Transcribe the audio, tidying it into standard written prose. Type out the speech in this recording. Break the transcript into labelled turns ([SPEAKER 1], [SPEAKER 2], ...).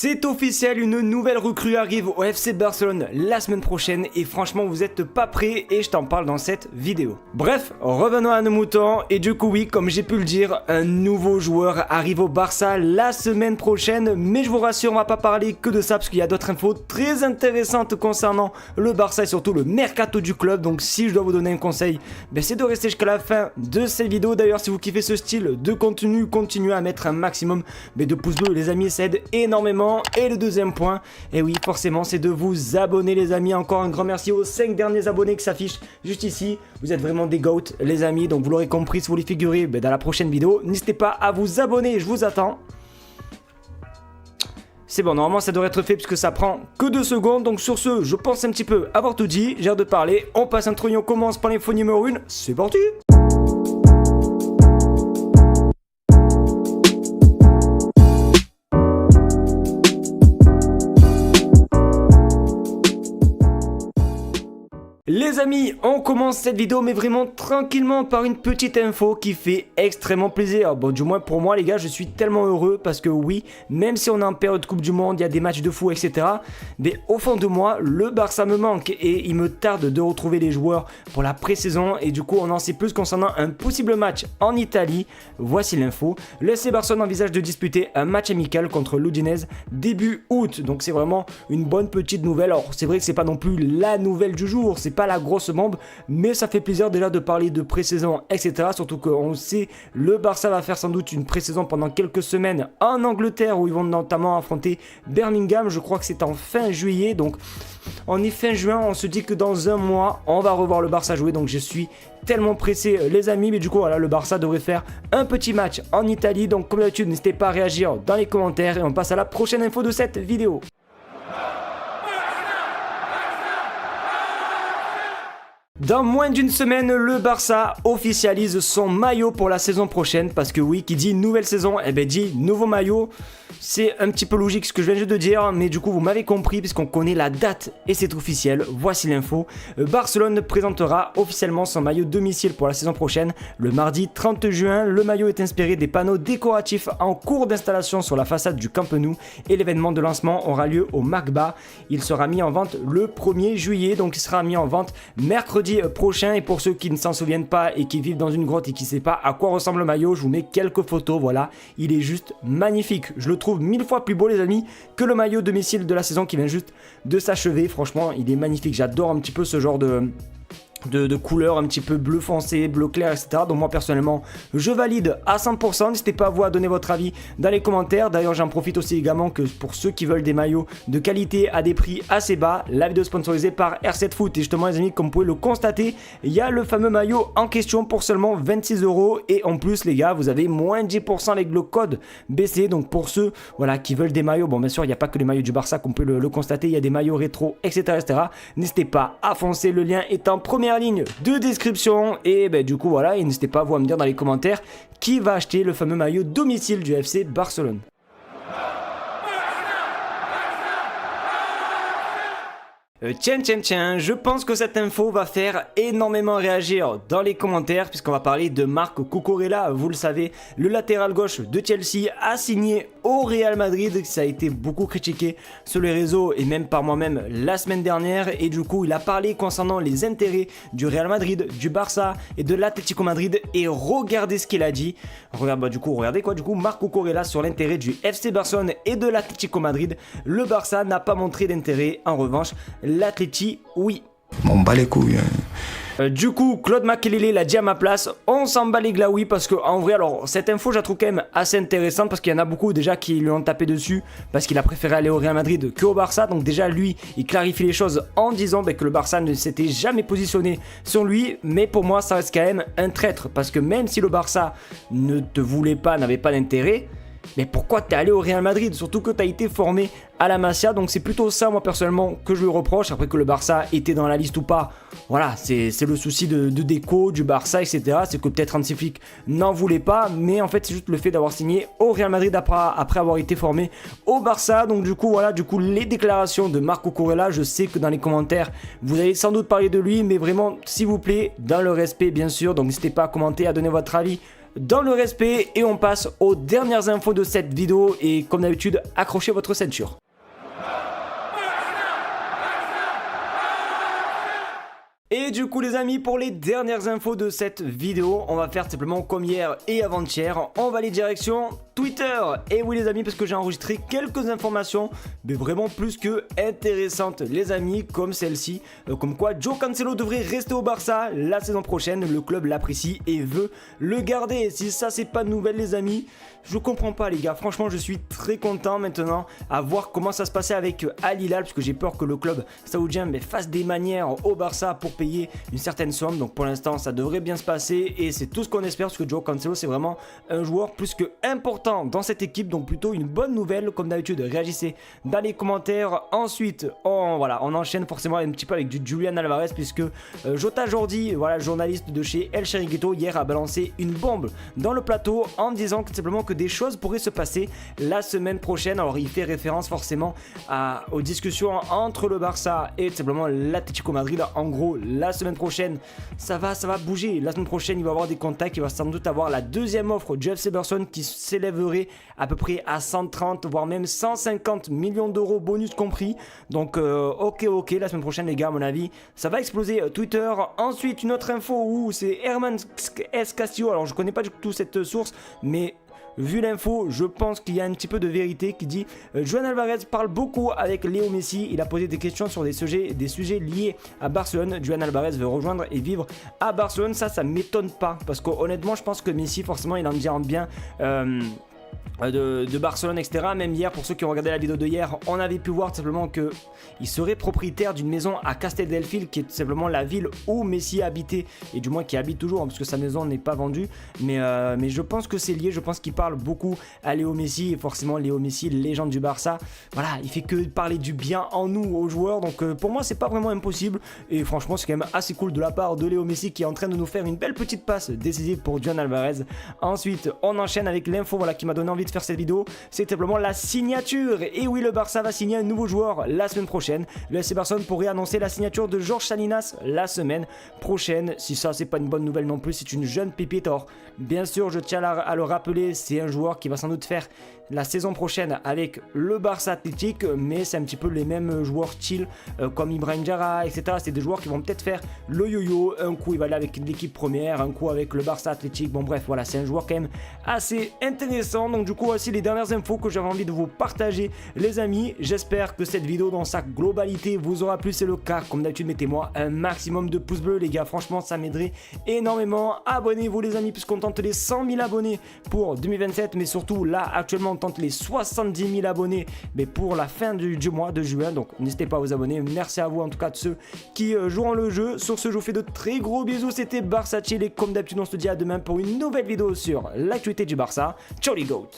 [SPEAKER 1] C'est officiel, une nouvelle recrue arrive au FC Barcelone la semaine prochaine et franchement vous êtes pas prêts et je t'en parle dans cette vidéo. Bref, revenons à nos moutons et du coup oui, comme j'ai pu le dire, un nouveau joueur arrive au Barça la semaine prochaine, mais je vous rassure, on va pas parler que de ça parce qu'il y a d'autres infos très intéressantes concernant le Barça et surtout le mercato du club. Donc si je dois vous donner un conseil, c'est de rester jusqu'à la fin de cette vidéo. D'ailleurs, si vous kiffez ce style de contenu, continuez à mettre un maximum de pouces bleus, les amis, ça aide énormément. Et le deuxième point, et oui forcément, c'est de vous abonner les amis. Encore un grand merci aux 5 derniers abonnés qui s'affichent juste ici. Vous êtes vraiment des goats les amis, donc vous l'aurez compris, si vous voulez figurer dans la prochaine vidéo, n'hésitez pas à vous abonner, je vous attends. C'est bon, normalement ça devrait être fait puisque ça prend que 2 secondes. Donc sur ce, je pense un petit peu avoir tout dit, j'ai hâte de parler. On passe un trognon, on commence par l'info numéro 1, c'est parti. Les amis, on commence cette vidéo mais vraiment tranquillement par une petite info qui fait extrêmement plaisir. Bon, du moins pour moi les gars, je suis tellement heureux parce que oui, même si on est en période Coupe du Monde, il y a des matchs de fou etc. Mais au fond de moi, le Barça me manque et il me tarde de retrouver les joueurs pour la pré-saison. Et du coup, on en sait plus concernant un possible match en Italie. Voici l'info. Le FC Barcelone envisage de disputer un match amical contre l'Udinese début août. Donc c'est vraiment une bonne petite nouvelle. Alors c'est vrai que c'est pas non plus la nouvelle du jour, c'est pas la grosse bombe, mais ça fait plaisir déjà de parler de pré-saison etc. Surtout qu'on sait, le Barça va faire sans doute une pré-saison pendant quelques semaines en Angleterre où ils vont notamment affronter Birmingham. Je crois que c'est en fin juillet, donc on est fin juin, on se dit que dans un mois on va revoir le Barça jouer, donc je suis tellement pressé les amis. Mais du coup voilà, le Barça devrait faire un petit match en Italie, donc comme d'habitude n'hésitez pas à réagir dans les commentaires et on passe à la prochaine info de cette vidéo. Dans moins d'une semaine, le Barça officialise son maillot pour la saison prochaine. Parce que oui, qui dit nouvelle saison, dit nouveau maillot. C'est un petit peu logique ce que je viens de dire, mais du coup vous m'avez compris puisqu'on connaît la date et c'est officiel. Voici l'info. Barcelone présentera officiellement son maillot domicile pour la saison prochaine. Le mardi 30 juin, le maillot est inspiré des panneaux décoratifs en cours d'installation sur la façade du Camp Nou et l'événement de lancement aura lieu au Magba. Il sera mis en vente le 1er juillet, donc il sera mis en vente mercredi prochain. Et pour ceux qui ne s'en souviennent pas et qui vivent dans une grotte et qui ne savent pas à quoi ressemble le maillot, je vous mets quelques photos. Voilà, il est juste magnifique. Je le trouve 1000 fois plus beau les amis que le maillot domicile de la saison qui vient juste de s'achever. Franchement il est magnifique, j'adore un petit peu ce genre de couleurs un petit peu bleu foncé, bleu clair etc. Donc moi personnellement je valide à 100%. N'hésitez pas à vous à donner votre avis dans les commentaires. D'ailleurs j'en profite aussi également que pour ceux qui veulent des maillots de qualité à des prix assez bas, la vidéo sponsorisée par R7 Foot. Et justement les amis, comme vous pouvez le constater, il y a le fameux maillot en question pour seulement 26 € et en plus les gars vous avez moins 10% avec le code BC. Donc pour ceux voilà, qui veulent des maillots, bon bien sûr il n'y a pas que les maillots du Barça qu'on peut le constater, il y a des maillots rétro etc. N'hésitez pas à foncer, le lien est en première ligne de description. Et du coup voilà, et n'hésitez pas vous à me dire dans les commentaires qui va acheter le fameux maillot domicile du FC Barcelone. Tiens, je pense que cette info va faire énormément réagir dans les commentaires puisqu'on va parler de Marc Cucurella. Vous le savez, le latéral gauche de Chelsea a signé au Real Madrid. Ça a été beaucoup critiqué sur les réseaux et même par moi-même la semaine dernière. Et du coup, il a parlé concernant les intérêts du Real Madrid, du Barça et de l'Atlético Madrid. Et regardez ce qu'il a dit. Regardez quoi, Marc Cucurella sur l'intérêt du FC Barcelone et de l'Atlético Madrid. Le Barça n'a pas montré d'intérêt. En revanche, l'Atleti, oui.
[SPEAKER 2] On bat les couilles.
[SPEAKER 1] Du coup, Claude Makélélé l'a dit à ma place, on s'en bat les glaouis parce que en vrai, alors cette info je la trouve quand même assez intéressante parce qu'il y en a beaucoup déjà qui lui ont tapé dessus parce qu'il a préféré aller au Real Madrid qu'au Barça. Donc déjà lui, il clarifie les choses en disant que le Barça ne s'était jamais positionné sur lui, mais pour moi ça reste quand même un traître parce que même si le Barça ne te voulait pas, n'avait pas d'intérêt, mais pourquoi t'es allé au Real Madrid? Surtout que t'as été formé à la Masia. Donc c'est plutôt ça moi personnellement que je lui reproche. Après que le Barça était dans la liste ou pas, voilà, c'est le souci de déco du Barça etc. C'est que peut-être Hansi Flick n'en voulait pas, mais en fait c'est juste le fait d'avoir signé au Real Madrid après avoir été formé au Barça. Donc du coup voilà, les déclarations de Marc Cucurella, je sais que dans les commentaires vous allez sans doute parler de lui, mais vraiment s'il vous plaît dans le respect bien sûr. Donc n'hésitez pas à commenter, à donner votre avis dans le respect et on passe aux dernières infos de cette vidéo et comme d'habitude, accrochez votre ceinture. Et du coup les amis, pour les dernières infos de cette vidéo, on va faire simplement comme hier et avant-hier, on va aller direction Twitter. Et oui les amis, parce que j'ai enregistré quelques informations, mais vraiment plus que intéressantes les amis, comme celle-ci, comme quoi João Cancelo devrait rester au Barça la saison prochaine, le club l'apprécie et veut le garder. Et si ça c'est pas de nouvelle les amis, je comprends pas les gars, franchement je suis très content maintenant à voir comment ça se passait avec Al Hilal, parce que j'ai peur que le club saoudien fasse des manières au Barça pour payer une certaine somme. Donc pour l'instant ça devrait bien se passer et c'est tout ce qu'on espère, parce que João Cancelo c'est vraiment un joueur plus que important dans cette équipe, donc plutôt une bonne nouvelle. Comme d'habitude, réagissez dans les commentaires. Ensuite on enchaîne forcément un petit peu avec du Julian Alvarez, puisque Jota Jordi, journaliste de chez El Chiringuito, hier a balancé une bombe dans le plateau en disant que simplement que des choses pourraient se passer la semaine prochaine. Alors il fait référence forcément aux discussions entre le Barça et simplement l'Atlético Madrid. En gros, la semaine prochaine ça va bouger. La semaine prochaine il va avoir des contacts, il va sans doute avoir la deuxième offre du FC Barcelone qui s'élèverait à peu près à 130 voire même 150 millions d'euros bonus compris. Donc ok, la semaine prochaine les gars, à mon avis ça va exploser Twitter. Ensuite une autre info où c'est Herman S. Castillo, alors je connais pas du tout cette source, mais vu l'info, je pense qu'il y a un petit peu de vérité, qui dit Julian Alvarez parle beaucoup avec Léo Messi. Il a posé des questions sur des sujets liés à Barcelone. Julian Alvarez veut rejoindre et vivre à Barcelone. Ça m'étonne pas, parce que honnêtement, je pense que Messi, forcément, il en dit en bien. De Barcelone, etc. Même hier, pour ceux qui ont regardé la vidéo de hier, on avait pu voir tout simplement qu'il serait propriétaire d'une maison à Castelldefels, qui est tout simplement la ville où Messi habitait, et du moins qui habite toujours, parce que sa maison n'est pas vendue. Mais je pense que c'est lié, je pense qu'il parle beaucoup à Léo Messi, et forcément Léo Messi, légende du Barça, voilà, il fait que parler du bien en nous aux joueurs, donc pour moi c'est pas vraiment impossible, et franchement c'est quand même assez cool de la part de Léo Messi qui est en train de nous faire une belle petite passe décisive pour Julian Alvarez. Ensuite on enchaîne avec l'info qui m'a donné envie de faire cette vidéo, c'est simplement la signature. Et oui, le Barça va signer un nouveau joueur la semaine prochaine. Le FC Barcelone pourrait annoncer la signature de Jorge Salinas la semaine prochaine. Si ça c'est pas une bonne nouvelle non plus, c'est une jeune pépite. Or bien sûr je tiens à le rappeler, c'est un joueur qui va sans doute faire la saison prochaine avec le Barça Athletic, mais c'est un petit peu les mêmes joueurs style comme Ibrahim Jara, etc. C'est des joueurs qui vont peut-être faire le yo-yo, un coup il va aller avec l'équipe première, un coup avec le Barça Athletic. Bon bref, voilà, c'est un joueur quand même assez intéressant. Donc du coup voici les dernières infos que j'avais envie de vous partager les amis. J'espère que cette vidéo dans sa globalité vous aura plu. C'est le cas, comme d'habitude mettez-moi un maximum de pouces bleus les gars, franchement ça m'aiderait énormément. Abonnez-vous les amis, puisqu'on tente les 100 000 abonnés pour 2027, mais surtout là actuellement on tente les 70 000 abonnés mais pour la fin du mois de juin, donc n'hésitez pas à vous abonner. Merci à vous en tout cas de ceux qui jouent le jeu. Sur ce je vous fais de très gros bisous, c'était Barça Chill et comme d'habitude on se dit à demain pour une nouvelle vidéo sur l'actualité du Barça. Ciao les goats.